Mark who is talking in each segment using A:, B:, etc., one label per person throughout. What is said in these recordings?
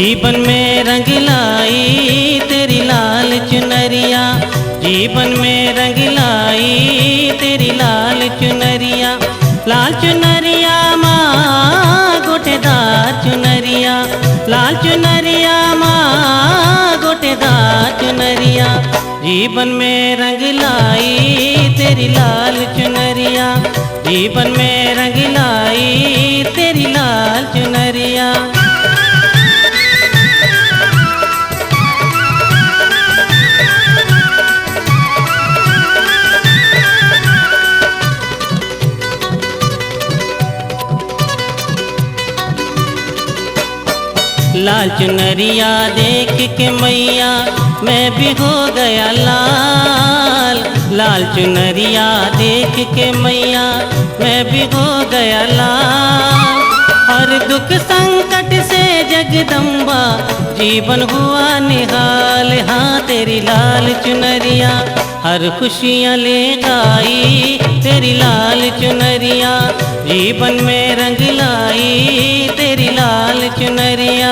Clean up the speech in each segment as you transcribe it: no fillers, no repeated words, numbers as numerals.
A: जीवन में रंग लाई तेरी लाल चुनरिया, जीवन में रंग लाई तेरी लाल चुनरिया। लाल चुनरिया माँ गोटेदार चुनरिया, लाल चुनरिया माँ गोटेदार चुनरिया। जीवन में रंग लाई तेरी लाल चुनरिया, जीवन में रंग लाई तेरी लाल चुनरिया। लाल चुनरिया देख के मैया मैं भी हो गया लाल, लाल चुनरिया देख के मैया मैं भी हो गया लाल। हर दुख संकट से जगदम्बा जीवन हुआ निहाल, हाँ तेरी लाल चुनरिया हर खुशियाँ ले आई तेरी लाल चुनरिया। जीवन में रंग लाई तेरी लाल चुनरिया।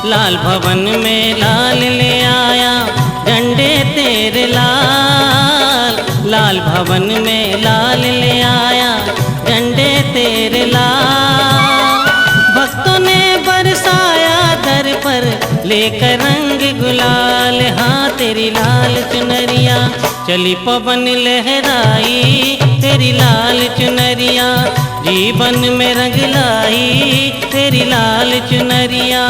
A: लाल भवन में लाल ले आया झंडे तेरे लाल, लाल भवन में लाल ले आया झंडे तेरे लाल। भक्तों ने बरसाया दर पर लेकर रंग गुलाल, हाँ तेरी लाल चुनरिया चली पवन लहराई तेरी लाल चुनरिया। जीवन में रंग लाई तेरी लाल चुनरिया।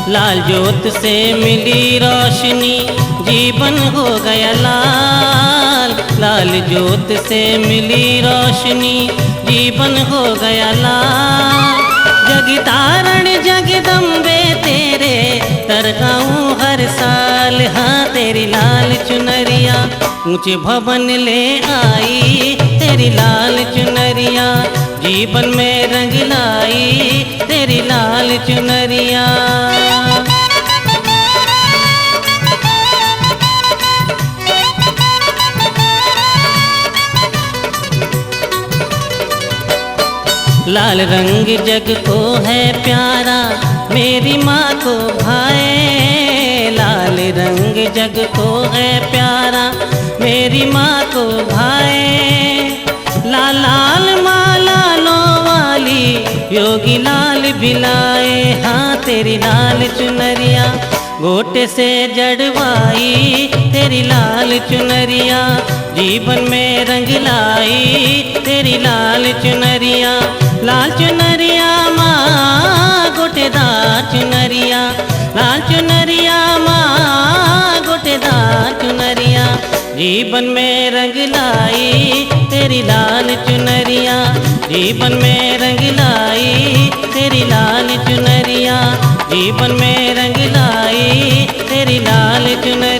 A: लाल ज्योत से मिली रोशनी जीवन हो गया लाल, लाल ज्योत से मिली रोशनी जीवन हो गया लाल। जगतारण जगदम्बे तेरे तरकाऊं हर साल, हाँ तेरी लाल चुनरिया ऊंचे भवन ले आई तेरी लाल चुनरिया। जीवन में रंग लाई तेरी लाल चुनरिया। लाल रंग जग को है प्यारा मेरी माँ को भाए, लाल रंग जग को है प्यारा मेरी माँ को भाए। लाल लाल माँ लालों वाली योगी लाल भिलाए, हाँ तेरी लाल चुनरिया गोटे से जड़वाई तेरी लाल चुनरिया। जीवन में रंग लाई तेरी लाल चुनरिया। लाल चुनरिया माँ गोटेदार चुनरिया, लाल चुनरिया माँ गोटेदार चुनरिया। जीवन में रंग लाई तेरी लाल चुनरिया, जीवन में रंग लाई तेरी लाल चुनरिया। जीवन में रंग लाई तेरी लाल चुनरिया।